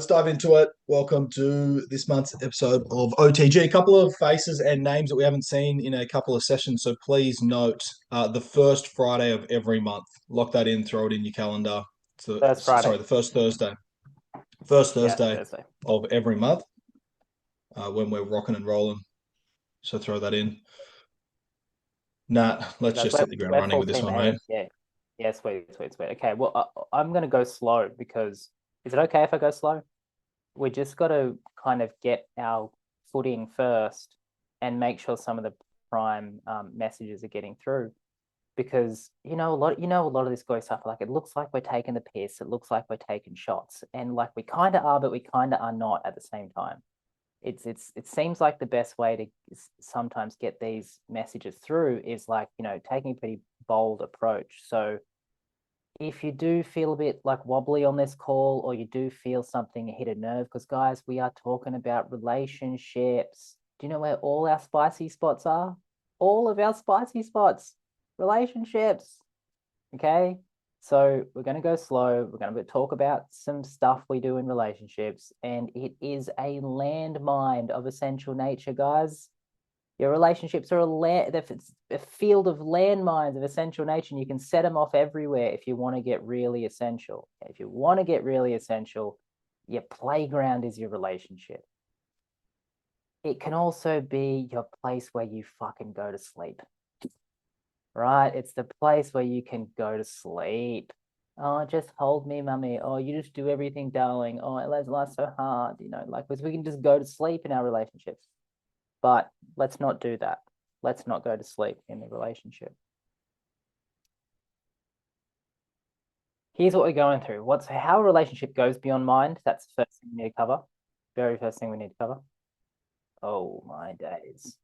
Let's dive into it. Welcome to this month's episode of OTG. A couple of faces and names that we haven't seen in a couple of sessions. So please note the first Friday of every month. Lock that in, throw it in your calendar. First Friday. Sorry, the first Thursday. First Thursday Thursday. of every month when we're rocking and rolling. So throw that in. Nat, let's just hit the ground running with this one, mate. Yeah, sweet. Okay, well, I'm going to go slow because is it okay if I go slow? We just got to kind of get our footing first and make sure some of the prime messages are getting through, because a lot of this goes stuff like it looks like we're taking the piss, it looks like we're taking shots, and like we kind of are, but we kind of are not at the same time. It seems like the best way to sometimes get these messages through is like, taking a pretty bold approach. So if you do feel a bit like wobbly on this call, or you do feel something hit a nerve, because guys, we are talking about relationships. Do you know where all our spicy spots are? All of our spicy spots, relationships. Okay. So we're going to go slow. We're going to talk about some stuff we do in relationships, and it is a landmine of essential nature, guys. Your relationships are a field of landmines of essential nature, and you can set them off everywhere if you want to get really essential. If you want to get really essential, your playground is your relationship. It can also be your place where you fucking go to sleep. Right? It's the place where you can go to sleep. Oh, just hold me, mummy. Oh, you just do everything, darling. Oh, life's so hard. Like we can just go to sleep in our relationships. But let's not do that. Let's not go to sleep in the relationship. Here's what we're going through. How a relationship goes beyond mind. That's the first thing we need to cover. Very first thing we need to cover. Oh, my days.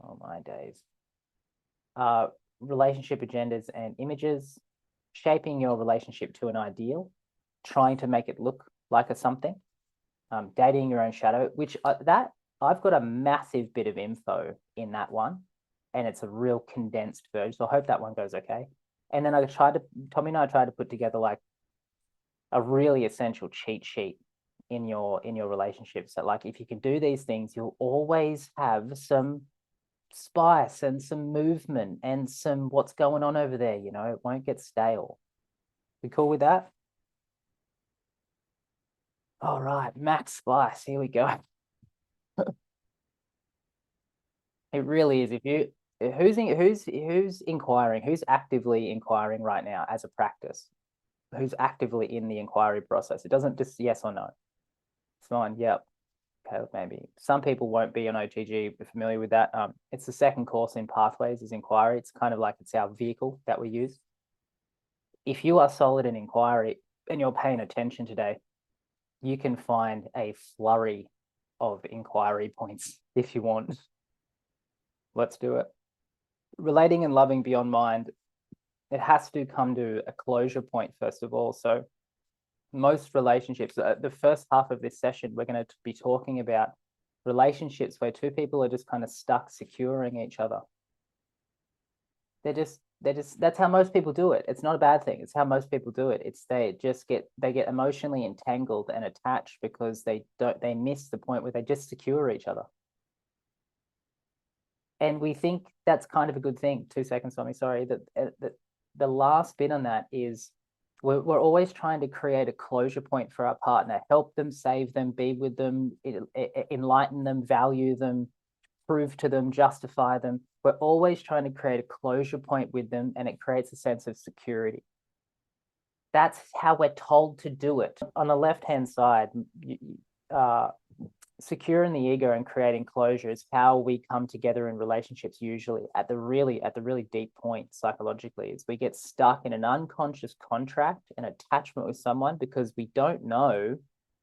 Oh, my days. Relationship agendas and images, shaping your relationship to an ideal, trying to make it look like a something, dating your own shadow, which that I've got a massive bit of info in that one, and it's a real condensed version. So I hope that one goes okay. And then Tommy and I tried to put together like a really essential cheat sheet in your relationship. So like, if you can do these things, you'll always have some spice and some movement and some what's going on over there. It won't get stale. We cool with that? All right, max spice. Here we go. It really is. Who's inquiring, who's actively inquiring right now as a practice, who's actively in the inquiry process? It doesn't just yes or no. It's fine. Yep. Okay, maybe some people won't be on OTG familiar with that. It's the second course in Pathways is inquiry. It's kind of like it's our vehicle that we use. If you are solid in inquiry and you're paying attention today, you can find a flurry of inquiry points if you want. Let's do it. Relating and loving beyond mind, it has to come to a closure point first of all. So most relationships, the first half of this session, we're going to be talking about relationships where two people are just kind of stuck securing each other. That's how most people do it. It's not a bad thing. It's how most people do it. They get emotionally entangled and attached because they miss the point where they just secure each other. And we think that's kind of a good thing. 2 seconds, Tommy. Sorry. That the last bit on that is we're always trying to create a closure point for our partner, help them, save them, be with them, enlighten them, value them, prove to them, justify them. We're always trying to create a closure point with them, and it creates a sense of security. That's how we're told to do it. On the left-hand side, securing the ego and creating closure is how we come together in relationships, usually at the really deep point psychologically, is we get stuck in an unconscious contract and attachment with someone because we don't know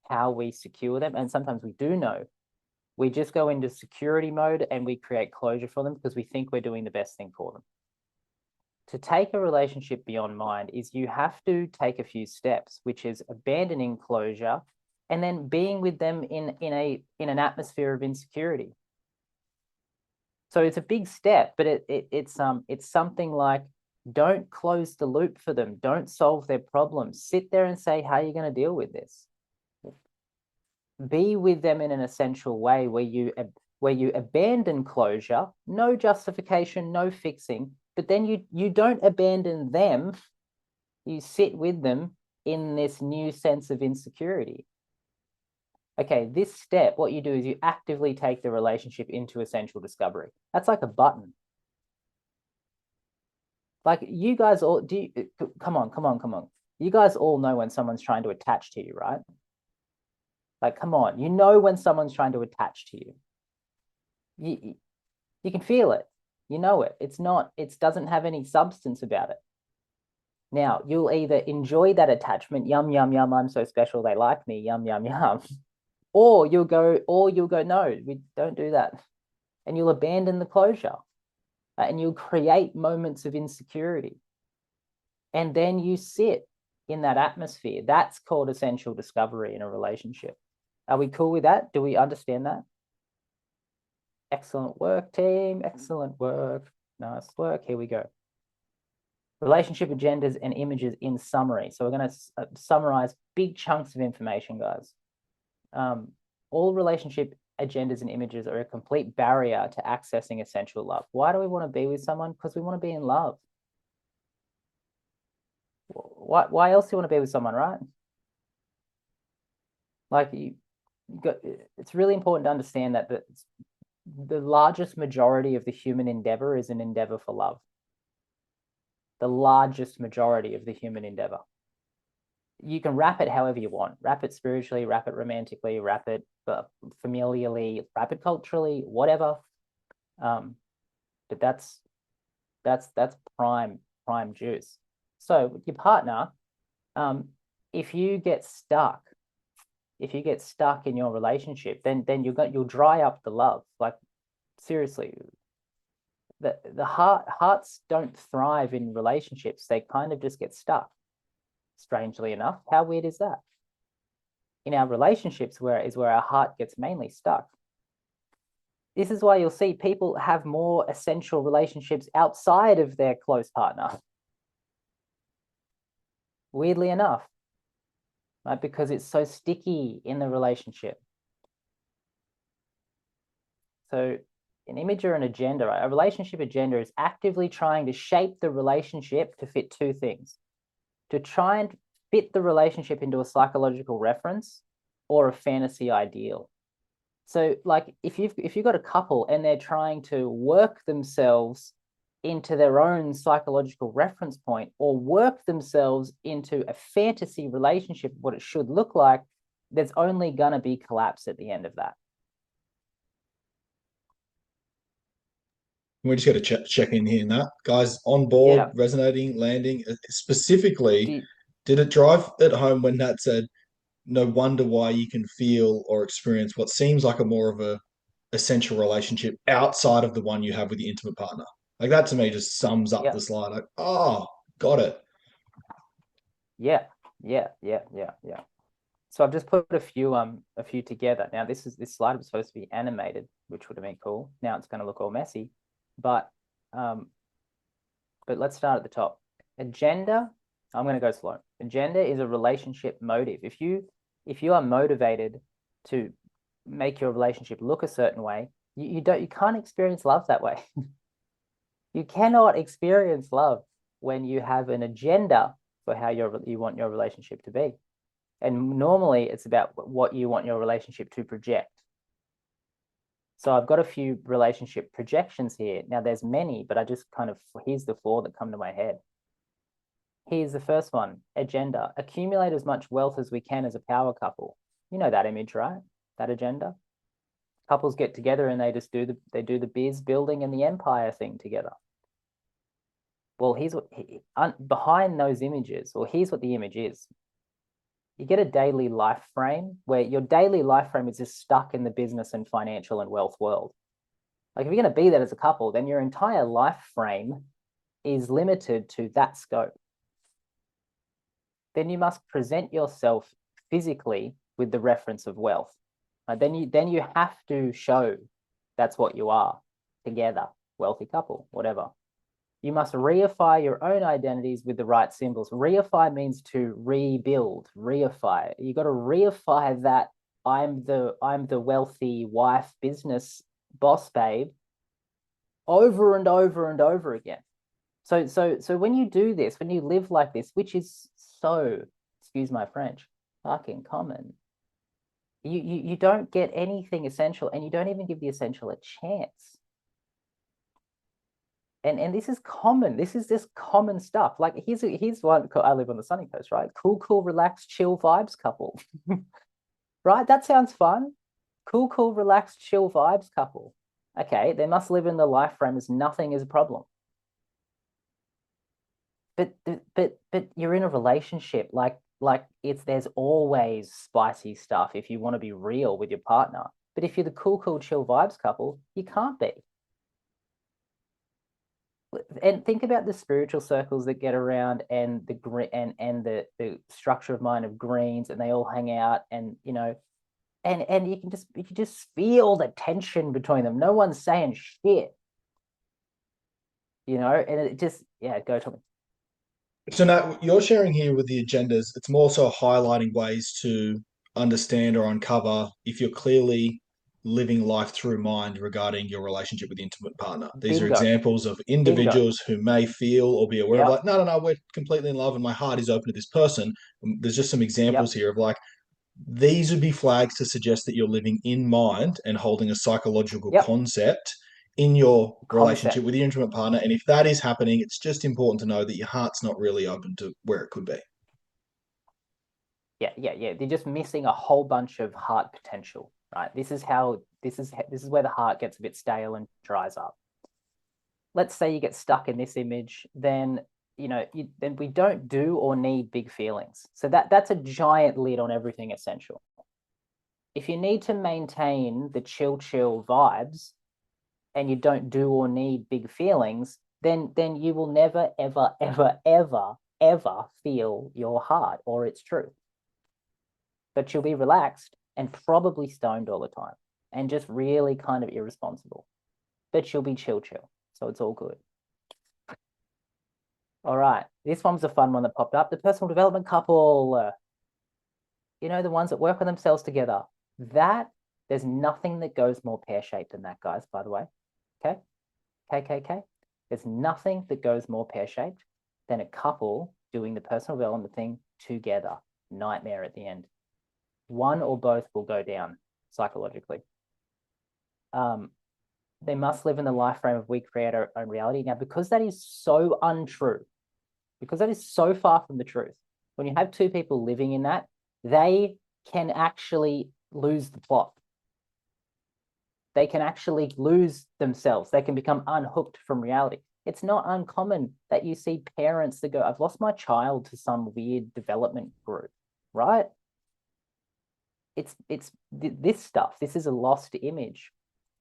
how we secure them. And sometimes we do know. We just go into security mode and we create closure for them because we think we're doing the best thing for them. To take a relationship beyond mind is you have to take a few steps, which is abandoning closure and then being with them in an atmosphere of insecurity. So it's a big step, but it's something like, don't close the loop for them. Don't solve their problems. Sit there and say, how are you going to deal with this? be with them in an essential way where you abandon closure, no justification, no fixing, but then you don't abandon them. You sit with them in this new sense of insecurity. Okay, this step, what you do is you actively take the relationship into essential discovery. That's like a button. Like you guys all do. Come on. You guys all know when someone's trying to attach to you, right? Like, come on, you know when someone's trying to attach to you. You can feel it. You know it. It doesn't have any substance about it. Now, you'll either enjoy that attachment, yum, yum, yum, I'm so special, they like me, yum, yum, yum. Or you'll go, no, we don't do that. And you'll abandon the closure. And you'll create moments of insecurity. And then you sit in that atmosphere. That's called essential discovery in a relationship. Are we cool with that? Do we understand that? Excellent work, team. Excellent work. Nice work. Here we go. Relationship agendas and images in summary. So we're going to summarize big chunks of information, guys. All relationship agendas and images are a complete barrier to accessing essential love. Why do we want to be with someone? Because we want to be in love. Why else do you want to be with someone, right? Like it's really important to understand that the largest majority of the human endeavor is an endeavor for love. The largest majority of the human endeavor. You can wrap it however you want. Wrap it spiritually, wrap it romantically, wrap it familially, wrap it culturally, whatever. But that's prime juice. So with your partner, if you get stuck in your relationship, then you'll dry up the love. Like seriously, the hearts don't thrive in relationships. They kind of just get stuck. Strangely enough, how weird is that? In our relationships, where our heart gets mainly stuck. This is why you'll see people have more essential relationships outside of their close partner. Weirdly enough, right? Because it's so sticky in the relationship. So an image or an agenda, right? A relationship agenda is actively trying to shape the relationship to fit two things. To try and fit the relationship into a psychological reference or a fantasy ideal. So like if you've got a couple and they're trying to work themselves into their own psychological reference point or work themselves into a fantasy relationship, what it should look like, there's only going to be collapse at the end of that. We just got to check in here and that. Guys on board, Yeah. resonating, landing. Specifically, did it drive at home when Nat said, no wonder why you can feel or experience what seems like a more of a essential relationship outside of the one you have with your intimate partner? Like that to me just sums up the slide. Like, oh, got it. Yeah. So I've just put a few together. Now this slide was supposed to be animated, which would have been cool. Now it's going to look all messy, but let's start at the top. Agenda. I'm going to go slow. Agenda is a relationship motive. If you are motivated to make your relationship look a certain way, you can't experience love that way. You cannot experience love when you have an agenda for how you want your relationship to be. And normally it's about what you want your relationship to project. So I've got a few relationship projections here. Now there's many, but here's the 4 that come to my head. Here's the first one, agenda. Accumulate as much wealth as we can as a power couple. You know that image, right? That agenda. Couples get together and they do the biz building and the empire thing together. Well, behind those images, or here's what the image is. You get a daily life frame where your daily life frame is just stuck in the business and financial and wealth world. Like if you're going to be that as a couple, then your entire life frame is limited to that scope. Then you must present yourself physically with the reference of wealth. Then you have to show that's what you are together, wealthy couple, whatever. You must reify your own identities with the right symbols. Reify means to rebuild, reify. You got to reify that I'm the wealthy wife business boss babe over and over and over again. So when you do this, when you live like this, which is so, excuse my French, fucking common, you don't get anything essential, and you don't even give the essential a chance. And this is common. This is just common stuff. Like here's one. I live on the sunny coast, right? Cool, relaxed, chill vibes couple. Right? That sounds fun. Cool, relaxed, chill vibes couple. Okay, they must live in the life frame as nothing is a problem. But you're in a relationship. Like there's always spicy stuff if you want to be real with your partner. But if you're the cool, chill vibes couple, you can't be. And think about the spiritual circles that get around, and the structure of mind of greens, and they all hang out, and and you can just feel the tension between them. No one's saying shit, and it just, yeah, go to me. So now you're sharing here with the agendas. It's more so highlighting ways to understand or uncover if you're clearly living life through mind regarding your relationship with the intimate partner. These are Bingo, examples of bingo. individuals who may feel or be aware of Yep, like, no, we're completely in love and my heart is open to this person. There's just some examples yep. here of like, these would be flags to suggest that you're living in mind and holding a psychological Yep. concept in your relationship Concept. with your intimate partner. And if that is happening, it's just important to know that your heart's not really open to where it could be. Yeah. They're just missing a whole bunch of heart potential, right? This is where the heart gets a bit stale and dries up. Let's say you get stuck in this image, then then we don't do or need big feelings. So that's a giant lid on everything essential. If you need to maintain the chill vibes, and you don't do or need big feelings, then you will never, ever feel your heart or its truth. But you'll be relaxed and probably stoned all the time, and just really kind of irresponsible. But you'll be chill. So it's all good. All right. This one's a fun one that popped up. The personal development couple, the ones that work on themselves together. There's nothing that goes more pear-shaped than that, guys, by the way. Okay? KKK. There's nothing that goes more pear-shaped than a couple doing the personal development thing together. Nightmare at the end. One or both will go down psychologically. They must live in the life frame of we create our own reality. Now, because that is so untrue, because that is so far from the truth, when you have two people living in that, they can actually lose the plot. They can actually lose themselves. They can become unhooked from reality. It's not uncommon that you see parents that go, I've lost my child to some weird development group, right? It's this stuff. This is a lost image.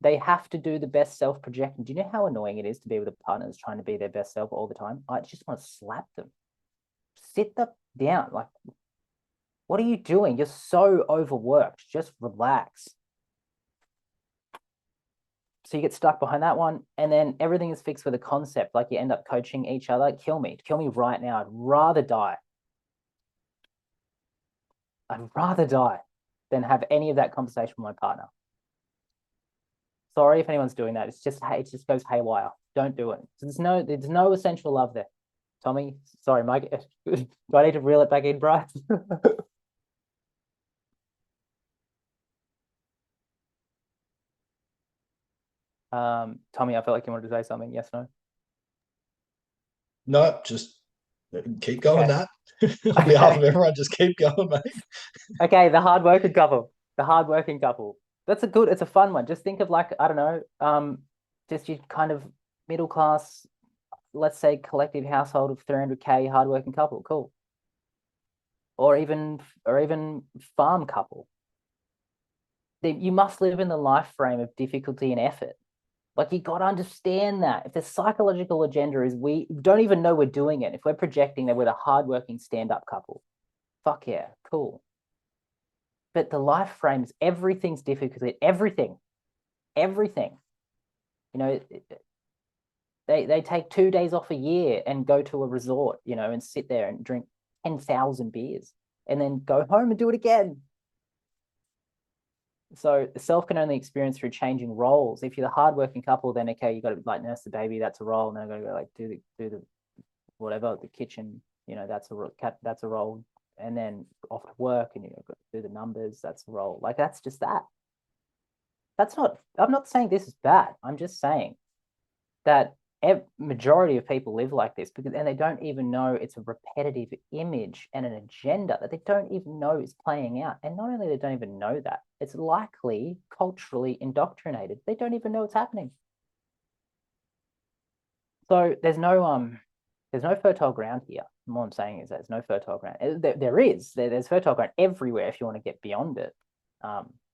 They have to do the best self-projecting. Do you know how annoying it is to be with a partner that's trying to be their best self all the time? I just want to slap them. Sit them down. Like, what are you doing? You're so overworked. Just relax. So you get stuck behind that one, and then everything is fixed with a concept. Like you end up coaching each other. Kill me right now. I'd rather die than have any of that conversation with my partner. Sorry if anyone's doing that. It just goes haywire. Don't do it. So there's no essential love there. Tommy, sorry, Mike. Do I need to reel it back in, Bryce? Tommy, I felt like you wanted to say something. Yes, no? No, just keep going, Okay. Nat. On behalf of everyone, just keep going, mate. Okay, the hardworking couple. The hardworking couple. It's a fun one. Just think of, like, I don't know, just your kind of middle class, let's say collective household of 300K hardworking couple. Cool. Or even farm couple. You must live in the life frame of difficulty and effort. Like, you got to understand that. If the psychological agenda is we don't even know we're doing it, if we're projecting that we're the hardworking stand-up couple, fuck yeah, cool. But the life frames, everything's difficult. Everything. They take 2 days off a year and go to a resort, and sit there and drink 10,000 beers, and then go home and do it again. So self can only experience through changing roles. If you're the hardworking couple, then okay, you got to like nurse the baby, that's a role, and then I got to go like do the whatever, the kitchen, that's a role, and then off to work, and you got to do the numbers, that's a role. Like that's just that. That's not. I'm not saying this is bad. I'm just saying that majority of people live like this and they don't even know it's a repetitive image and an agenda that they don't even know is playing out. And not only they don't even know that, it's likely culturally indoctrinated. They don't even know what's happening. So there's no fertile ground here. What I'm saying is there's no fertile ground. There's fertile ground everywhere if you want to get beyond it.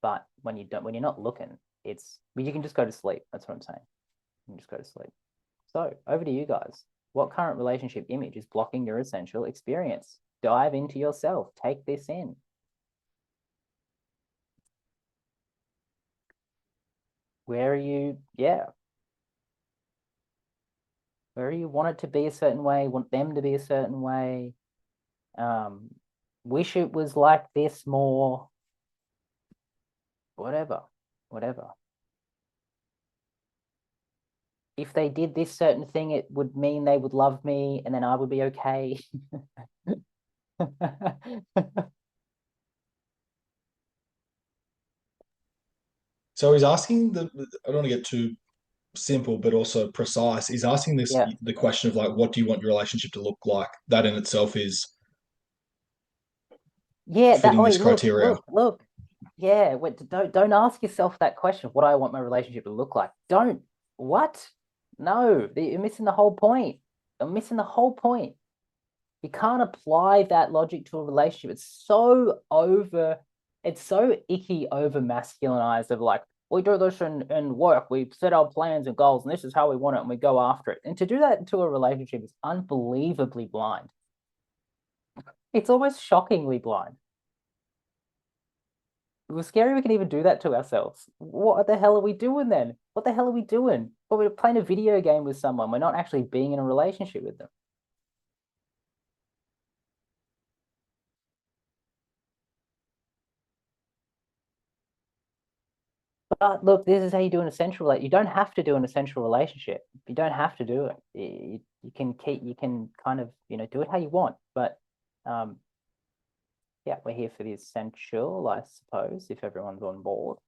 But when you're not looking, you can just go to sleep. That's what I'm saying. You can just go to sleep. So over to you guys. What current relationship image is blocking your essential experience? Dive into yourself. Take this in. Where are you? Yeah. Where you want it to be a certain way, want them to be a certain way. Wish it was like this more. Whatever. If they did this certain thing, it would mean they would love me and then I would be okay. So he's asking I don't want to get too simple, but also precise. He's asking Yeah. the question of like, what do you want your relationship to look like? That in itself is Yeah, fitting this look, criteria. look. Yeah, don't ask yourself that question. What do I want my relationship to look like? Don't. What? No, you're missing the whole point. You're missing the whole point. You can't apply that logic to a relationship. It's so icky over masculinized of like, we do this in work, we set our plans and goals, and this is how we want it, and we go after it. And to do that to a relationship is unbelievably blind. It's almost shockingly blind. It was scary we can even do that to ourselves. What the hell are we doing then? What the hell are we doing? Well, we're playing a video game with someone. We're not actually being in a relationship with them. But look, this is how you do an essential relationship. You don't have to do an essential relationship. You don't have to do it. You can kind of, do it how you want. But yeah, we're here for the essential, I suppose, if everyone's on board.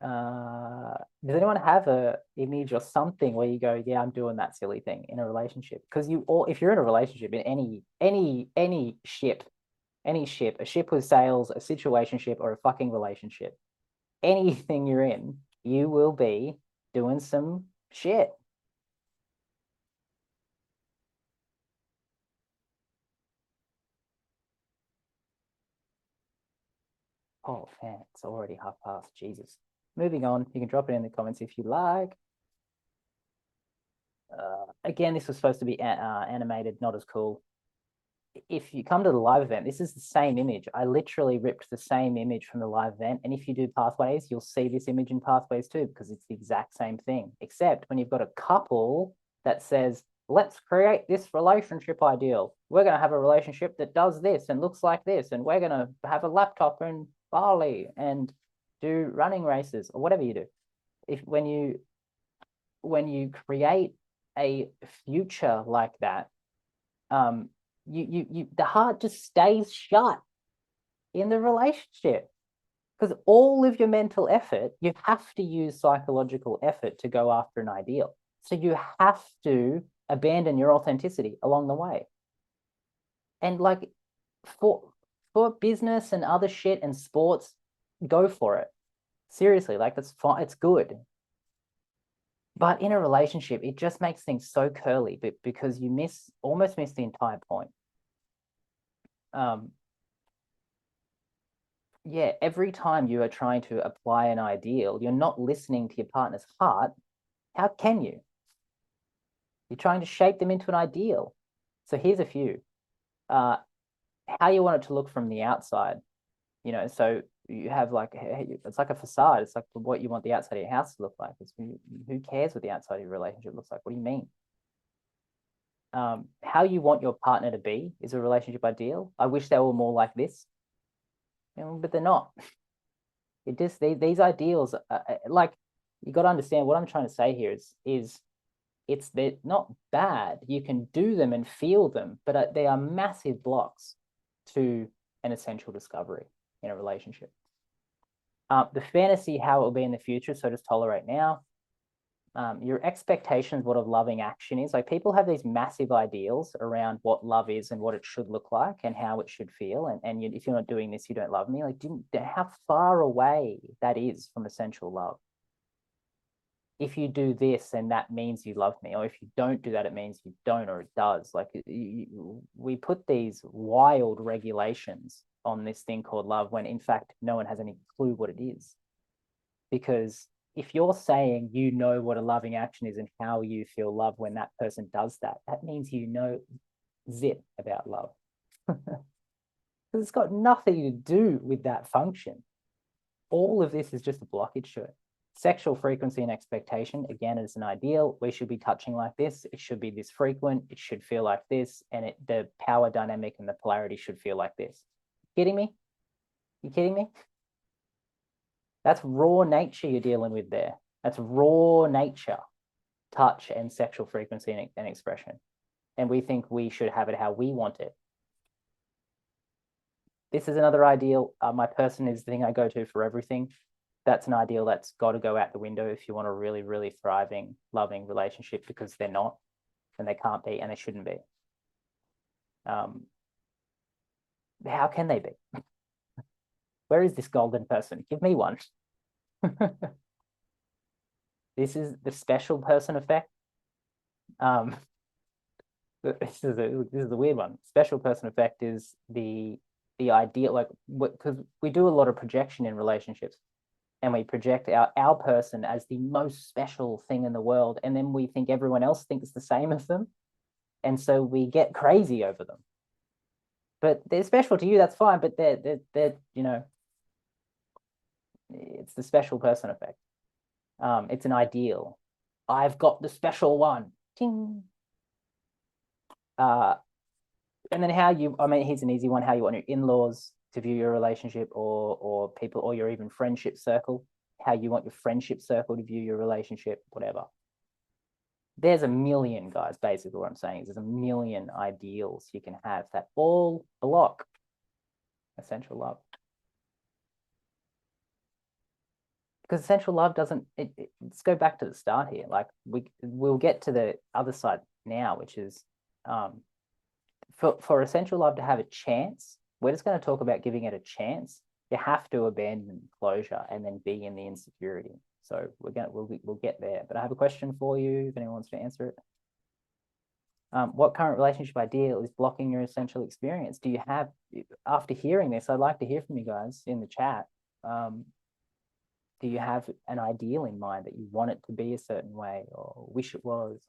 Does anyone have a image or something where you go, yeah, I'm doing that silly thing in a relationship? Because if you're in a relationship in any ship, a ship with sails, a situationship, or a fucking relationship, anything you're in, you will be doing some shit. Oh, man, it's already past. Jesus. Moving on. You can drop it in the comments if you like. Again, this was supposed to be animated, not as cool. If you come to the live event, this is the same image. I literally ripped the same image from the live event. And if you do pathways, you'll see this image in pathways too, because it's the exact same thing. Except when you've got a couple that says, let's create this relationship ideal. We're going to have a relationship that does this and looks like this. And we're going to have a laptop in Bali and do running races or whatever you do. When you create a future like that, the heart just stays shut in the relationship because all of your mental effort, you have to use psychological effort to go after an ideal. So you have to abandon your authenticity along the way. And like for business and other shit and sports, go for it. Seriously, like that's fine. It's good. But in a relationship, it just makes things so curly because you almost miss the entire point. Yeah, every time you are trying to apply an ideal, you're not listening to your partner's heart. How can you? You're trying to shape them into an ideal. So here's a few. How you want it to look from the outside. So you have it's like a facade. It's like what you want the outside of your house to look like. Who cares what the outside of your relationship looks like? What do you mean? How you want your partner to be is a relationship ideal. I wish they were more like this. but they're not. It just these ideals, like you got to understand what I'm trying to say here is they're not bad. You can do them and feel them, but they are massive blocks to an essential discovery in a relationship. The fantasy, how it will be in the future, so just tolerate now. Your expectations, what a loving action is. Like people have these massive ideals around what love is and what it should look like and how it should feel. And if you're not doing this, you don't love me. Like, how far away that is from essential love. If you do this, then that means you love me. Or if you don't do that, it means you don't, or it does. Like we put these wild regulations on this thing called love when in fact, no one has any clue what it is. Because if you're saying you know what a loving action is and how you feel love when that person does that, that means you know zip about love. Because it's got nothing to do with that function. All of this is just a blockage to it. Sexual frequency and expectation, again, is an ideal. We should be touching like this. It should be this frequent. It should feel like this. And the power dynamic and the polarity should feel like this. Kidding me? You kidding me? That's raw nature you're dealing with there. That's raw nature, touch and sexual frequency and expression. And we think we should have it how we want it. This is another ideal. My person is the thing I go to for everything. That's an ideal that's got to go out the window if you want a really, really thriving, loving relationship, because they're not, and they can't be, and they shouldn't be. How can they be? Where is this golden person? Give me one. This is the special person effect. This is a weird one. Special person effect is the ideal, like, because we do a lot of projection in relationships. And we project our person as the most special thing in the world. And then we think everyone else thinks the same of them. And so we get crazy over them. But they're special to you, that's fine. But they're you know, it's the special person effect. It's an ideal. I've got the special one. Ting. And then here's an easy one, how you want your in-laws to view your relationship, or people, or your even friendship circle, how you want your friendship circle to view your relationship, whatever. There's a million, guys. Basically what I'm saying is there's a million ideals you can have that all block essential love. Because essential love doesn't, let's go back to the start here. Like we'll get to the other side now, which is for essential love to have a chance, we're just going to talk about giving it a chance. You have to abandon closure and then be in the insecurity. So we'll get there. But I have a question for you, if anyone wants to answer it. What current relationship ideal is blocking your essential experience? Do you have, after hearing this, I'd like to hear from you guys in the chat. Do you have an ideal in mind that you want it to be a certain way or wish it was?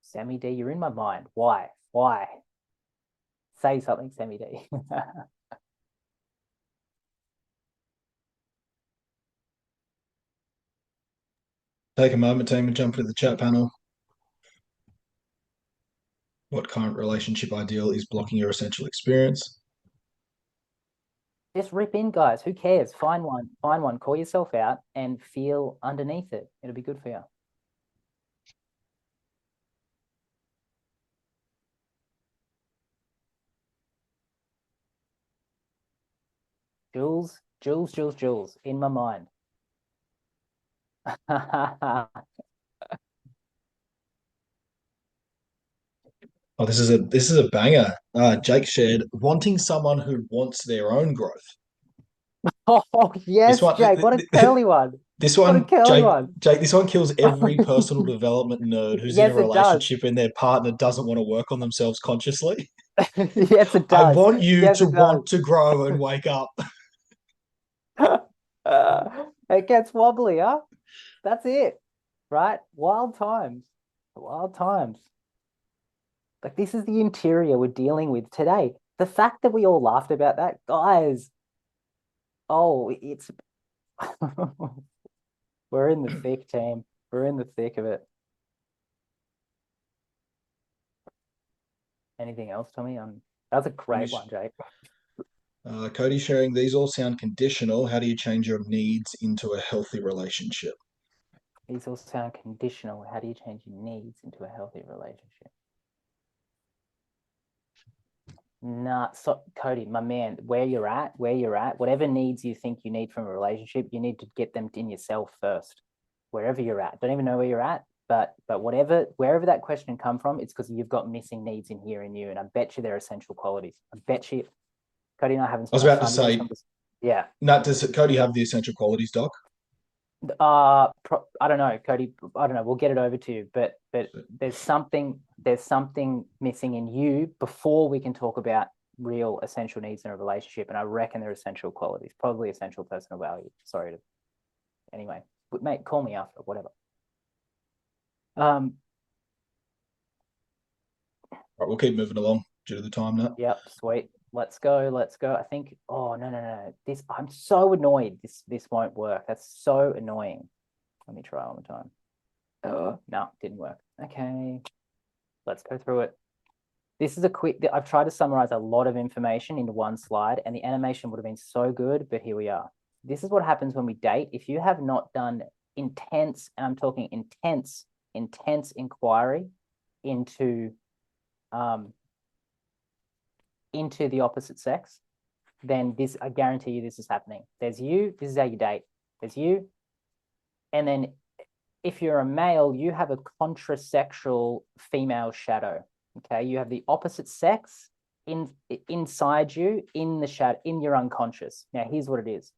Sammy D, you're in my mind. Why? Why? Say something, Sammy D. Take a moment, team, and jump into the chat panel. What current relationship ideal is blocking your essential experience? Just rip in, guys. Who cares? Find one. Find one. Call yourself out and feel underneath it. It'll be good for you. Jules, Jules, Jules, Jules, in my mind. Oh, this is a banger. Jake shared wanting someone who wants their own growth. Oh, This yes, one, Jake. What a curly one. this What a one, curly one. Jake, this one kills every personal development nerd who's in a Yes, it does. relationship and their partner doesn't want to work on themselves consciously. Yes, it I does. want you Yes, to it does. want to grow and wake up. It gets wobbly, huh? That's it, right? Wild times. Wild times. Like, this is the interior we're dealing with today. The fact that we all laughed about that, guys. Oh, it's we're in the thick, team. We're in the thick of it. Anything else, Tommy? That's a great one, Jake. Cody sharing, these all sound conditional. How do you change your needs into a healthy relationship? These all sound conditional. How do you change your needs into a healthy relationship? Nah, so Cody, my man, where you're at, whatever needs you think you need from a relationship, you need to get them in yourself first. Wherever you're at, don't even know where you're at, but wherever that question come from, it's because you've got missing needs in here in you, and I bet you they're essential qualities. I bet you, Cody and I having I so was much about to fun with say, this. Yeah. Nat, does Cody have the essential qualities, Doc? I don't know, Cody. I don't know. We'll get it over to you, but there's something missing in you before we can talk about real essential needs in a relationship, and I reckon they're essential qualities, probably essential personal value. Sorry to anyway, but mate, call me after whatever. Right, we'll keep moving along due to the time, Nat. Yep, sweet. Let's go. I think. Oh no. This I'm so annoyed. This won't work. That's so annoying. Let me try one more time. Oh no, didn't work. Okay, let's go through it. This is a quick. I've tried to summarize a lot of information into one slide, and the animation would have been so good, but here we are. This is what happens when we date. If you have not done intense, and I'm talking intense inquiry into the opposite sex, then this, I guarantee you, this is happening. There's you. This is how you date. There's you, and then if you're a male, you have a contrasexual female shadow. Okay, you have the opposite sex inside you in the shadow, in your unconscious. Now, here's what it is.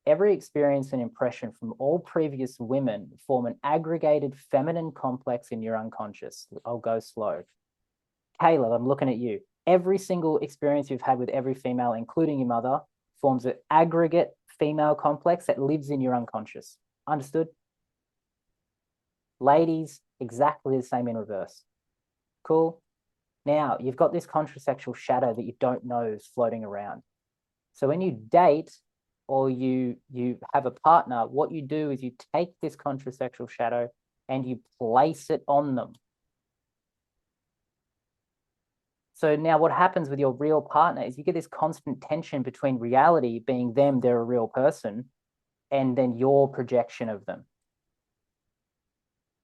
Every experience and impression from all previous women form an aggregated feminine complex in your unconscious. I'll go slow. Caleb, I'm looking at you. Every single experience you've had with every female, including your mother, forms an aggregate female complex that lives in your unconscious. Understood? Ladies, exactly the same in reverse. Cool. Now, you've got this contrasexual shadow that you don't know is floating around. So when you date or you have a partner, what you do is you take this contrasexual shadow and you place it on them. So now what happens with your real partner is you get this constant tension between reality being them, they're a real person, and then your projection of them.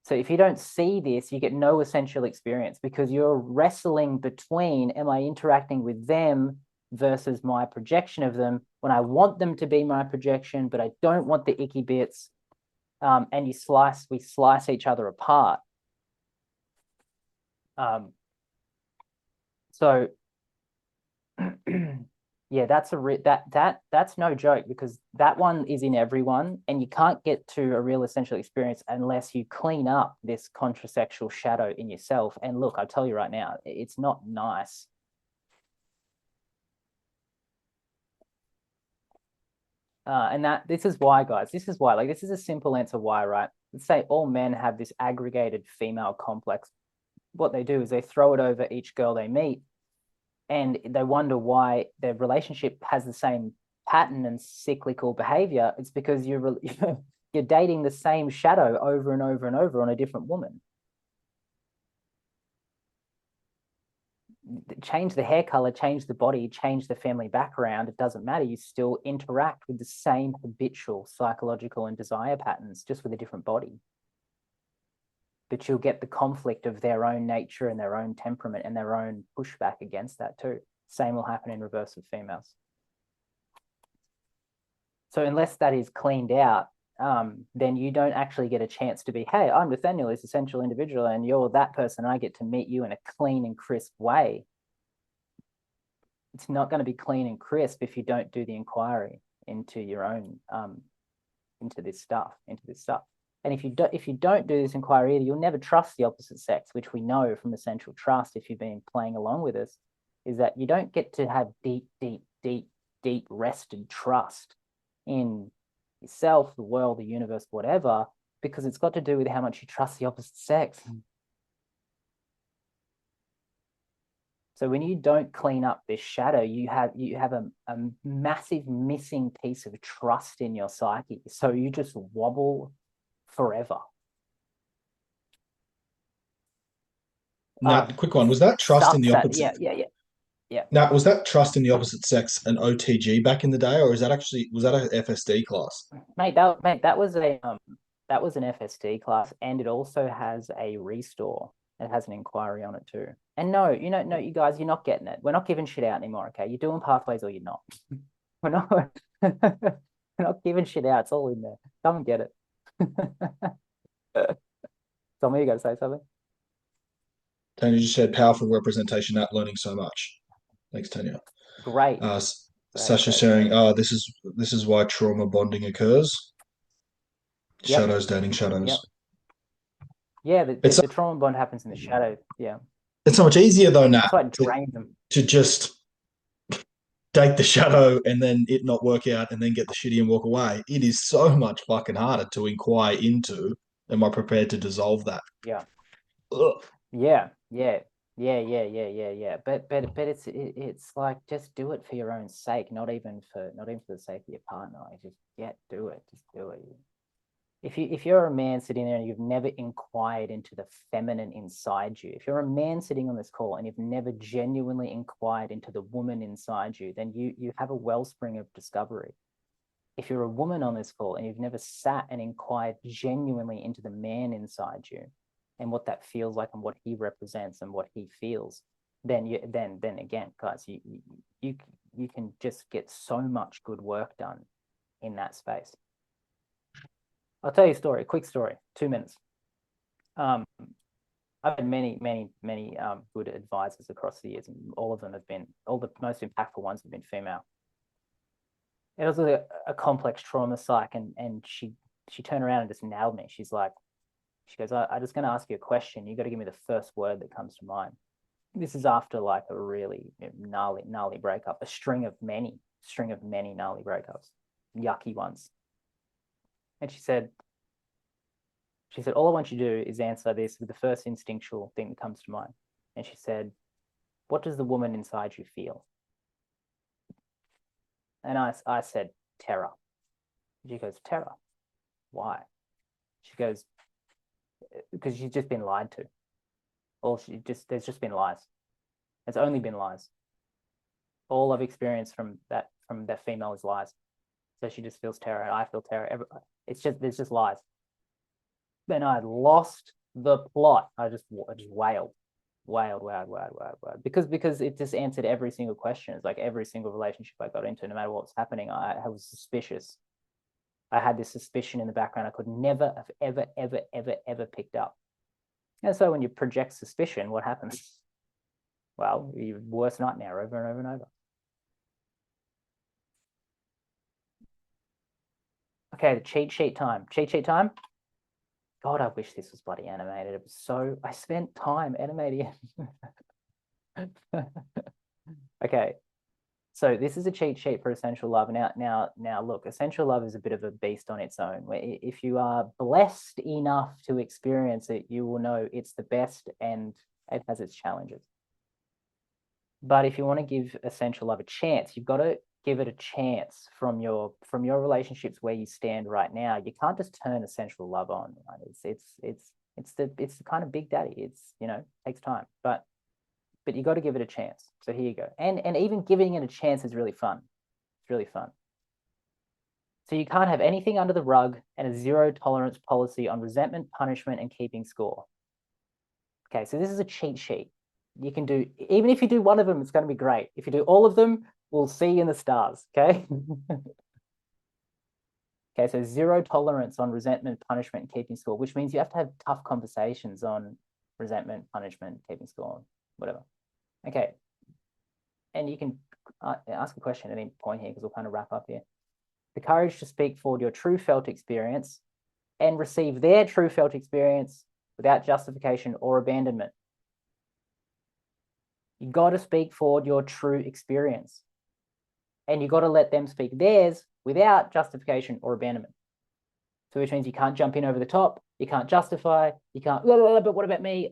So if you don't see this, you get no essential experience because you're wrestling between, am I interacting with them versus my projection of them when I want them to be my projection, but I don't want the icky bits. And we slice each other apart. So yeah, that's no joke because that one is in everyone, and you can't get to a real essential experience unless you clean up this contrasexual shadow in yourself. And look, I'll tell you right now, it's not nice. And this is why, guys, this is why, like, this is a simple answer why, right? Let's say all men have this aggregated female complex. What they do is they throw it over each girl they meet, and they wonder why their relationship has the same pattern and cyclical behavior. It's because you're dating the same shadow over and over and over on a different woman. Change the hair color, change the body, change the family background, it doesn't matter. You still interact with the same habitual psychological and desire patterns, just with a different body. But you'll get the conflict of their own nature and their own temperament and their own pushback against that too. Same will happen in reverse with females. So unless that is cleaned out, then you don't actually get a chance to be, hey, I'm Nathaniel, this essential individual, and you're that person, and I get to meet you in a clean and crisp way. It's not going to be clean and crisp if you don't do the inquiry into your own, into this stuff. And if you don't do this inquiry either, you'll never trust the opposite sex, which we know from essential trust, if you've been playing along with us, is that you don't get to have deep rested trust in yourself, the world, the universe, whatever, because it's got to do with how much you trust the opposite sex. So when you don't clean up this shadow, you have a massive missing piece of trust in your psyche. So you just wobble forever. Now, quick one. Was that trust in the opposite? Yeah. Now, was that trust in the opposite sex an OTG back in the day, or is that actually was that an FSD class? Mate, that was an FSD class, and it also has a restore. It has an inquiry on it too. And no, no, you guys, you're not getting it. We're not giving shit out anymore, okay? You're doing pathways or you're not. We're not we're not giving shit out. It's all in there. Come and get it. Tommy, you gotta say something? Tanya just said powerful representation at learning so much. Thanks, Tanya. Great. Uh, Great, Sasha great, sharing, great. oh, this is why trauma bonding occurs. Yep. Shadows dating shadows. Yep. Yeah, It's the trauma bond happens in the shadow. Yeah. it's so much easier though, Nat, That's why it to drains them. to just date the shadow and then it not work out and then get the shitty and walk away. It is so much fucking harder to inquire into. Am I prepared to dissolve that? Yeah. Ugh. Yeah. Yeah. But it's like just do it for your own sake, not even for the sake of your partner. Like, just do it. Just do it. If you're a man sitting there and you've never inquired into the feminine inside you, if you're a man sitting on this call and you've never genuinely inquired into the woman inside you, then you have a wellspring of discovery. If you're a woman on this call and you've never sat and inquired genuinely into the man inside you and what that feels like and what he represents and what he feels, then then again, guys, you can just get so much good work done in that space. I'll tell you a story, a quick story, 2 minutes. I've had many good advisors across the years, and all the most impactful ones have been female. It was a complex trauma psych, and she turned around and just nailed me. She goes, I'm just going to ask you a question. You got to give me the first word that comes to mind. This is after like a really gnarly breakup, a string of many gnarly breakups, yucky ones. And she said, all I want you to do is answer this with the first instinctual thing that comes to mind. And she said, what does the woman inside you feel? And I said, terror. She goes, terror? Why? She goes, because she's just been lied to. Or there's just been lies. It's only been lies. All I've experienced from that female is lies. So she just feels terror, and I feel terror. There's just lies. Then I lost the plot. I just wailed, because it just answered every single question. It's like every single relationship I got into, no matter what was happening, I was suspicious. I had this suspicion in the background I could never have ever picked up. And so when you project suspicion, what happens? Well, your worst nightmare over and over and over. Okay, the cheat sheet time. Cheat sheet time. God, I wish this was bloody animated. It was so, I spent time animating it. Okay, so this is a cheat sheet for essential love. Now, look, essential love is a bit of a beast on its own. If you are blessed enough to experience it, you will know it's the best and it has its challenges. But if you want to give essential love a chance, you've got to give it a chance from your relationships where you stand right now. You can't just turn essential love on. Right? It's the kind of big daddy. It's takes time, but you got to give it a chance. So here you go. And even giving it a chance is really fun. It's really fun. So you can't have anything under the rug and a zero tolerance policy on resentment, punishment, and keeping score. Okay, so this is a cheat sheet. You can do, even if you do one of them, it's going to be great. If you do all of them, we'll see you in the stars, okay? Okay, so zero tolerance on resentment, punishment, and keeping score, which means you have to have tough conversations on resentment, punishment, keeping score, whatever. Okay, and you can ask a question at any point here because we'll kind of wrap up here. The courage to speak forward your true felt experience and receive their true felt experience without justification or abandonment. You got to speak forward your true experience. And you got to let them speak theirs without justification or abandonment. So which means you can't jump in over the top, you can't justify, you can't, but what about me?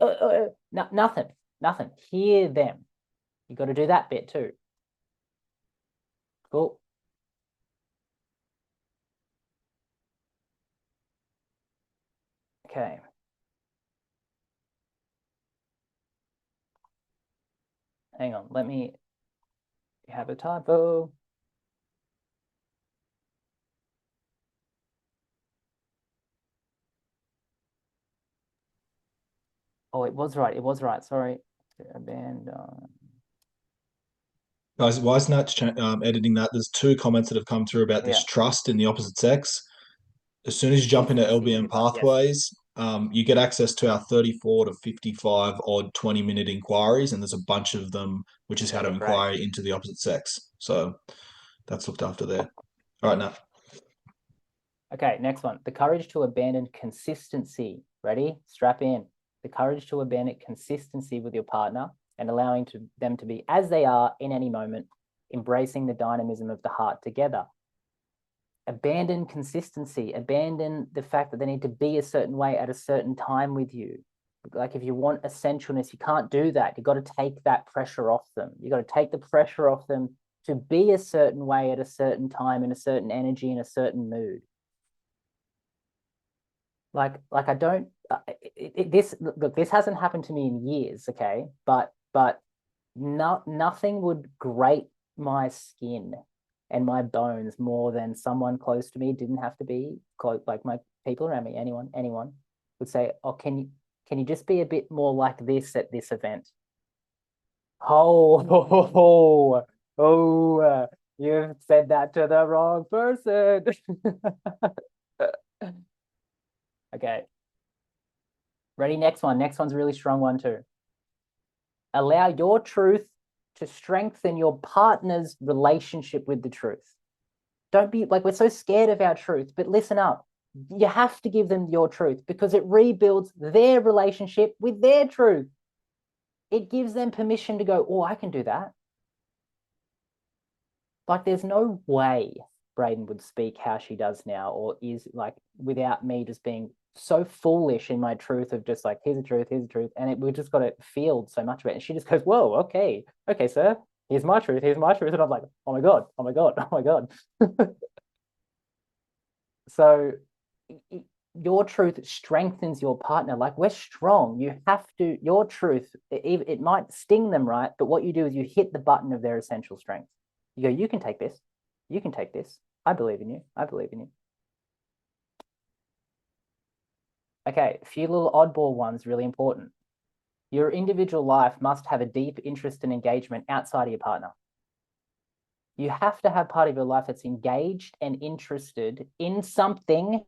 Nothing. Hear them. You got to do that bit too. Cool. Okay. Hang on, let me have a typo. Oh, it was right. It was right. Sorry. Abandon. Guys, why isn't that editing that? There's two comments that have come through about this Yeah. trust in the opposite sex. As soon as you jump into Intimacy with LBM your partner. Yes. pathways, you get access to our 34 to 55 odd 20-minute inquiries, and there's a bunch of them, which is how to Yeah, great. inquire into the opposite sex. So that's looked after there. All right, now. Okay, next one. The courage to abandon consistency. Ready? Strap in. The courage to abandon consistency with your partner and allowing them to be as they are in any moment, embracing the dynamism of the heart together. Abandon consistency. Abandon the fact that they need to be a certain way at a certain time with you. Like if you want essentialness, you can't do that. You've got to take that pressure off them. You've got to take the pressure off them to be a certain way at a certain time, in a certain energy, in a certain mood. Like I don't this look, this hasn't happened to me in years, okay, but nothing would grate my skin and my bones more than someone close to me, didn't have to be close, like my people around me, anyone would say, oh, can you just be a bit more like this at this event? Oh, you've said that to the wrong person. Okay. Ready? Next one. Next one's a really strong one too. Allow your truth to strengthen your partner's relationship with the truth. Don't be like, we're so scared of our truth, but listen up. You have to give them your truth because it rebuilds their relationship with their truth. It gives them permission to go, oh, I can do that. Like, there's no way Braden would speak how she does now, or is like without me just being so foolish in my truth of just like, here's the truth, and we just got to field so much of it. And she just goes, whoa, okay, sir, here's my truth, and I'm like, oh my god, oh my god, oh my god. So your truth strengthens your partner. Like, we're strong. You have to, your truth, it might sting them, right? But what you do is you hit the button of their essential strength. You go, you can take this. You can take this. I believe in you. I believe in you. Okay, a few little oddball ones, really important. Your individual life must have a deep interest and engagement outside of your partner. You have to have part of your life that's engaged and interested in something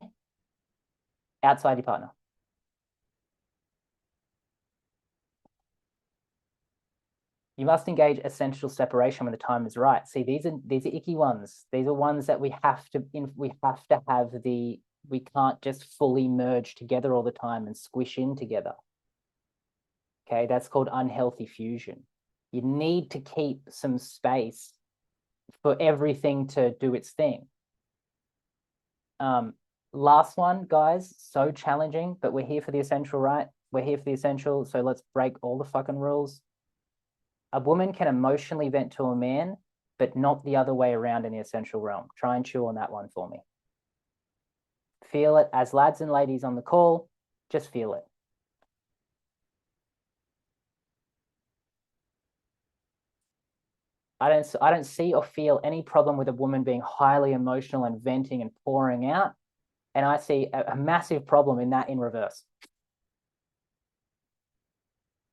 outside your partner. You must engage essential separation when the time is right. See, these are icky ones. These are ones that we have to have we can't just fully merge together all the time and squish in together. Okay, that's called unhealthy fusion. You need to keep some space for everything to do its thing. Last one, guys, so challenging, but we're here for the essential, right? We're here for the essential, so let's break all the fucking rules. A woman can emotionally vent to a man, but not the other way around in the essential realm. Try and chew on that one for me. Feel it. As lads and ladies on the call, just feel it. I don't see or feel any problem with a woman being highly emotional and venting and pouring out. And I see a massive problem in that in reverse.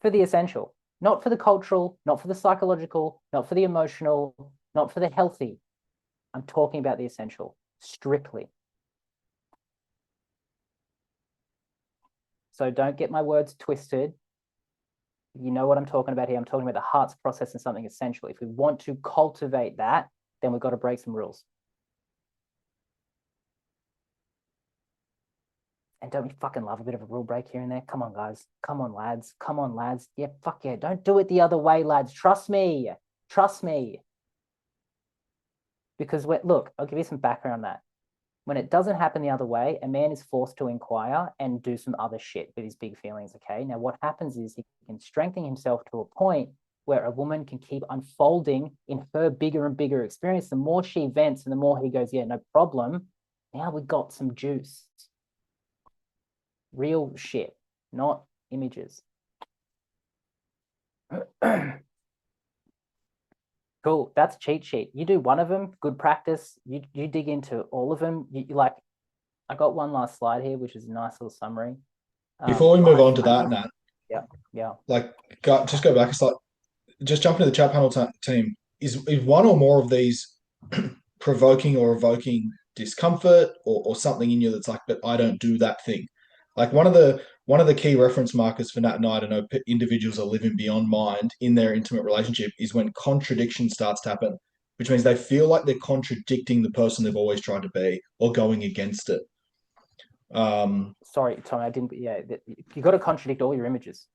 For the essential, not for the cultural, not for the psychological, not for the emotional, not for the healthy. I'm talking about the essential, strictly. So don't get my words twisted. You know what I'm talking about here. I'm talking about the heart's process and something essential. If we want to cultivate that, then we've got to break some rules. And don't we fucking love a bit of a rule break here and there? Come on, guys. Come on, lads. Come on, lads. Yeah, fuck yeah. Don't do it the other way, lads. Trust me. Trust me. Because look, I'll give you some background on that. When it doesn't happen the other way, a man is forced to inquire and do some other shit with his big feelings, okay? Now, what happens is he can strengthen himself to a point where a woman can keep unfolding in her bigger and bigger experience. The more she vents and the more he goes, yeah, no problem. Now we got some juice. Real shit, not images. Cool. That's cheat sheet. You do one of them, good practice. You dig into all of them. You like. I got one last slide here, which is a nice little summary. Before we move on to I that, think Nat, yeah, yeah. like just go back. It's like just jump into the chat panel team. Is one or more of these provoking or evoking discomfort or something in you that's like, but I don't do that thing. Like one of the key reference markers for Nat and I to know individuals are living beyond mind in their intimate relationship is when contradiction starts to happen, which means they feel like they're contradicting the person they've always tried to be or going against it. Sorry, Tom, I didn't. Yeah, you got to contradict all your images.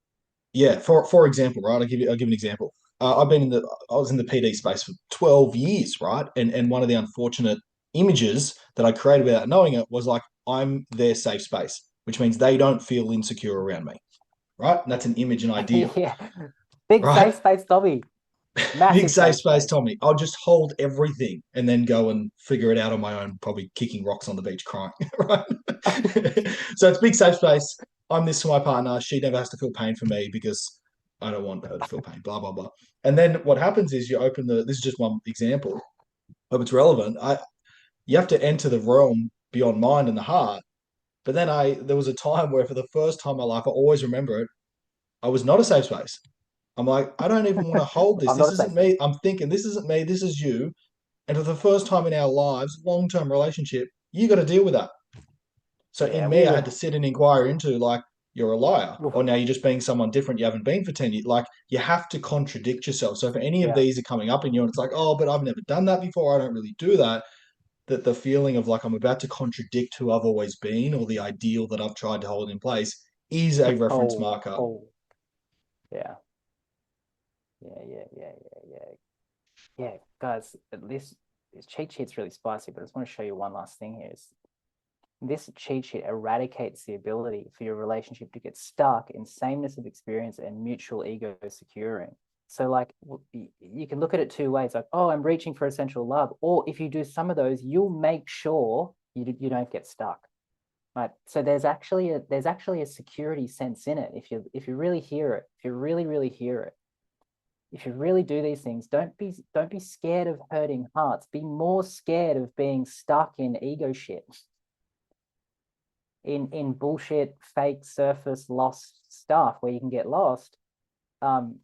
Yeah, for example, right? I'll give an example. I was in the PD space for 12 years, right? And one of the unfortunate images that I created without knowing it was like I'm their safe space, which means they don't feel insecure around me, right? And that's an image and ideal, Yeah, big safe right? space, Tommy. Big Massive safe safe space, space. Tommy. I'll just hold everything and then go and figure it out on my own, probably kicking rocks on the beach crying, right? So it's big safe space. I'm this to my partner. She never has to feel pain for me because I don't want her to feel pain, blah, blah, blah. And then what happens is you open this is just one example. Hope it's relevant. You have to enter the realm beyond mind and the heart. But then there was a time where for the first time in my life, I always remember it, I was not a safe space. I'm like, I don't even want to hold this. I'm not This a safe isn't space. me. I'm thinking, this isn't me. This is you. And for the first time in our lives, long term relationship, you got to deal with that. So Yeah, in me, I we. had to sit and inquire into like, you're a liar, Oof, or now you're just being someone different you haven't been for 10 years. Like, you have to contradict yourself. So if any of yeah. these are coming up in you and it's like, oh, but I've never done that before, I don't really do that, that the feeling of like I'm about to contradict who I've always been or the ideal that I've tried to hold in place is a reference Oh, marker. oh, yeah, yeah. Yeah, guys, this cheat sheet's really spicy, but I just want to show you one last thing here. This cheat sheet eradicates the ability for your relationship to get stuck in sameness of experience and mutual ego securing. So, like, you can look at it two ways, like, oh, I'm reaching for essential love. Or if you do some of those, you'll make sure you don't get stuck. Right. So there's actually a security sense in it. If you really hear it, if you really hear it, if you really do these things, don't be scared of hurting hearts. Be more scared of being stuck in ego shit, in bullshit, fake surface lost stuff where you can get lost. Um,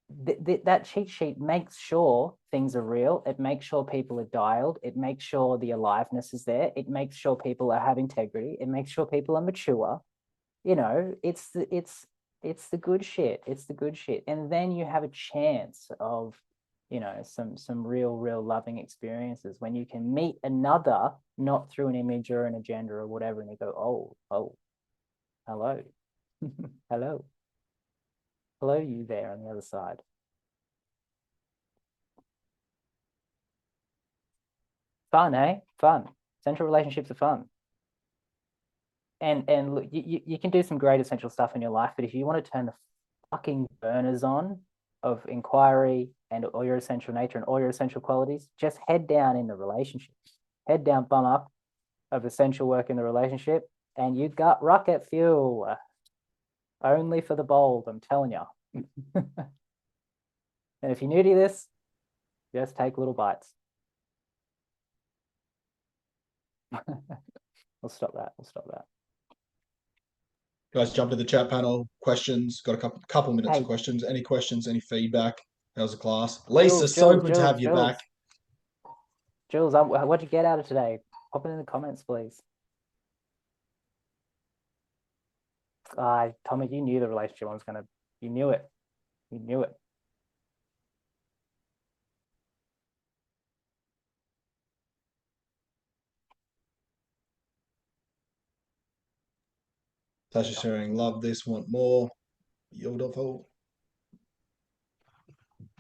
that cheat sheet makes sure things are real. It makes sure people are dialed. It makes sure the aliveness is there. It makes sure people have integrity. It makes sure people are mature. It's the good shit. It's the good shit. And then you have a chance of, some real loving experiences when you can meet another, not through an image or an agenda or whatever, and you go, oh, hello. Hello. Hello, you there on the other side. Fun, eh? Fun. Central relationships are fun. And look, you can do some great essential stuff in your life, but if you want to turn the fucking burners on of inquiry and all your essential nature and all your essential qualities, just head down in the relationship. Head down, bum up of essential work in the relationship, and you got rocket fuel. Only for the bold, I'm telling you. And if you're new to this, just take little bites. We'll stop that. We'll stop that. Guys, jump to the chat panel. Questions. Got a couple minutes for Hey, questions. Any questions? Any feedback? How's the class? Lisa, Jules, so Jules, good to have Jules, you back. Jules, Jules, what'd you get out of today? Pop it in the comments, please. Tommy, you knew the relationship was gonna. You knew it. You knew it. Tasha sharing, love this, want more. Yield of hope.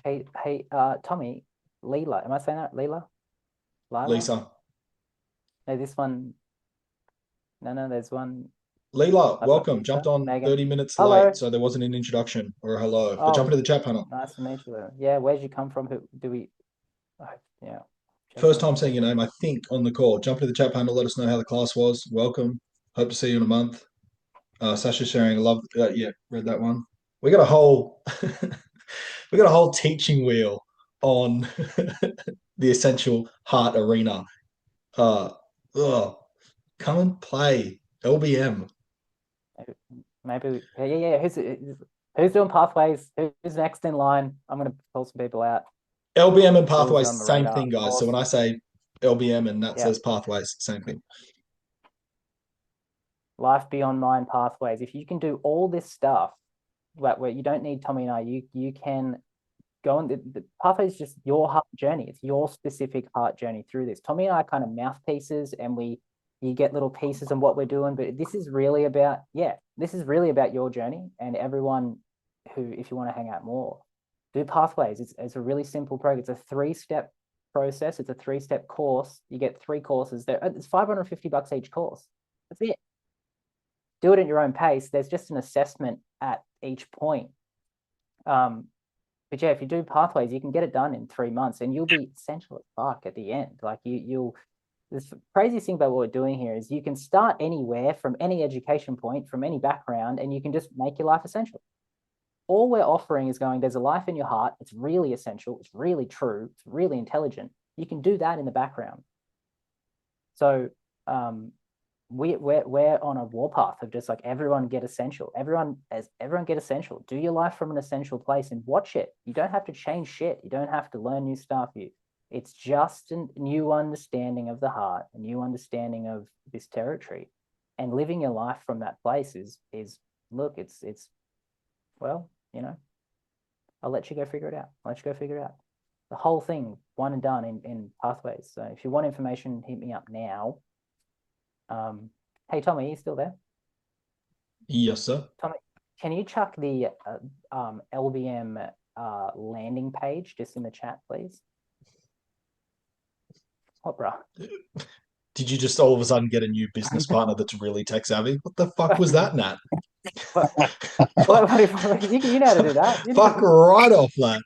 Hey, Tommy, Leela. Am I saying that? Leela? Lila? Lisa. No, this one. No, there's one. Leela, I've got welcome. Jumped Lisa, on Megan. 30 minutes late, Hello. so there wasn't an introduction or a hello. But jump Oh, into the chat panel. nice to meet you. Yeah, where'd you come from? Who do we? Oh, yeah, First gentlemen. time saying your name, I think, on the call. Jump into the chat panel. Let us know how the class was. Welcome. Hope to see you in a month. Sasha sharing, love. Yeah, read that one. We got a whole, we got a whole teaching wheel on the Essential Heart Arena. Uh, ugh, come and play LBM. Maybe, yeah. Who's doing pathways? Who's next in line? I'm gonna pull some people out. LBM and Jules, you're Pathways, on the same radar. thing, guys. So when I Awesome. say LBM and Nat Yeah. says Pathways, same thing. Life beyond mind pathways. If you can do all this stuff, where you don't need Tommy and I, you can go on the pathway is just your heart journey. It's your specific heart journey through this. Tommy and I are kind of mouthpieces, and you get little pieces of what we're doing, but this is really about your journey. And everyone who, if you want to hang out more, do pathways. It's a really simple program. It's a 3-step process. It's a 3-step course. You get 3 courses there. It's $550 each course. That's it. Do it at your own pace. There's just an assessment at each point. But yeah, if you do pathways, you can get it done in 3 months, and you'll be essential as fuck at the end. Like you'll. This crazy thing about what we're doing here is you can start anywhere from any education point, from any background, and you can just make your life essential. All we're offering is going, there's a life in your heart. It's really essential. It's really true. It's really intelligent. You can do that in the background. So we're on a warpath of just like everyone get essential. Everyone get essential. Do your life from an essential place and watch it. You don't have to change shit. You don't have to learn new stuff. It's just a new understanding of the heart, a new understanding of this territory, and living your life from that place is look, it's well, I'll let you go figure it out. The whole thing, one and done in pathways. So if you want information, hit me up now. Hey Tommy, are you still there? Yes, sir. Tommy, can you chuck the LBM landing page just in the chat, please? What, bro? Did you just all of a sudden get a new business partner that's really tech savvy? What the fuck was that, Nat? You know how to do that. Fuck right off that.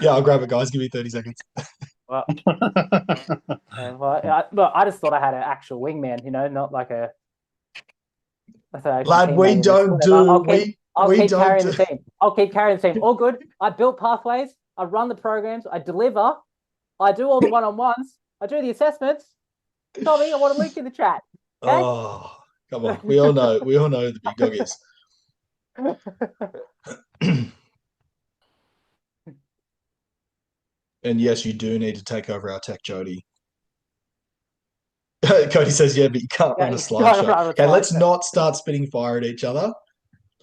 Yeah, I'll grab it, guys. Give me 30 seconds. Well, I just thought I had an actual wingman, not like a. Lad, we don't do. I'll we keep don't carrying do. the team. I'll keep carrying the team. All good. I built pathways. I run the programs. I deliver. I do all the one-on-ones. I do the assessments. Tommy, I want a link in the chat. Okay? Oh, come on. We all know the big doggies. And yes, you do need to take over our tech, Jody. Cody says, yeah, but you can't run a slideshow. Okay, let's not start spitting fire at each other.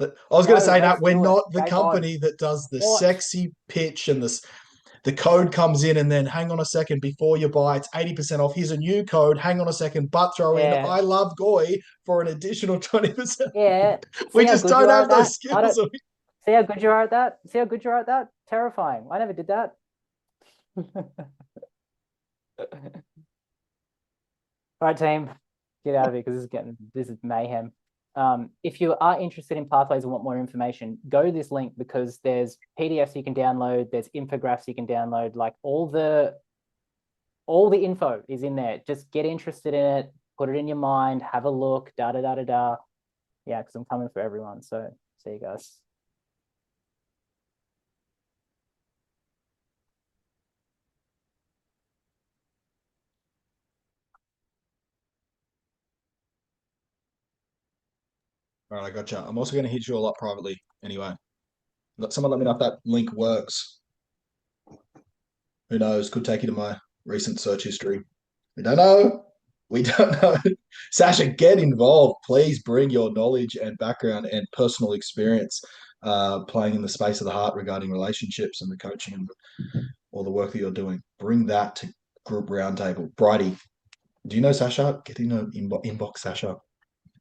I was going to say that we're not the company that does the sexy pitch and the code comes in and then hang on a second before you buy, it's 80% off. Here's a new code. Hang on a second, but throw in I love Goy for an additional 20%. Yeah. We just don't have those skills. See how good you are at that? Terrifying. I never did that. All right, team, get out of here because this is mayhem. If you are interested in pathways and want more information, go to this link because there's PDFs you can download, there's infographics you can download, like all the info is in there. Just get interested in it, put it in your mind, have a look, Yeah, because I'm coming for everyone. So see you guys. All right, I gotcha. I'm also going to hit you all up privately anyway. Someone let me know if that link works. Who knows? Could take you to my recent search history. We don't know. Sasha, get involved. Please bring your knowledge and background and personal experience playing in the space of the heart regarding relationships and the coaching and all the work that you're doing. Bring that to Group Roundtable. Bridie, do you know Sasha? Get in inbox Sasha.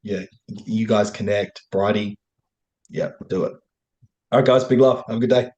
Yeah, you guys connect. Bridie, yeah, do it. All right, guys, big love. Have a good day.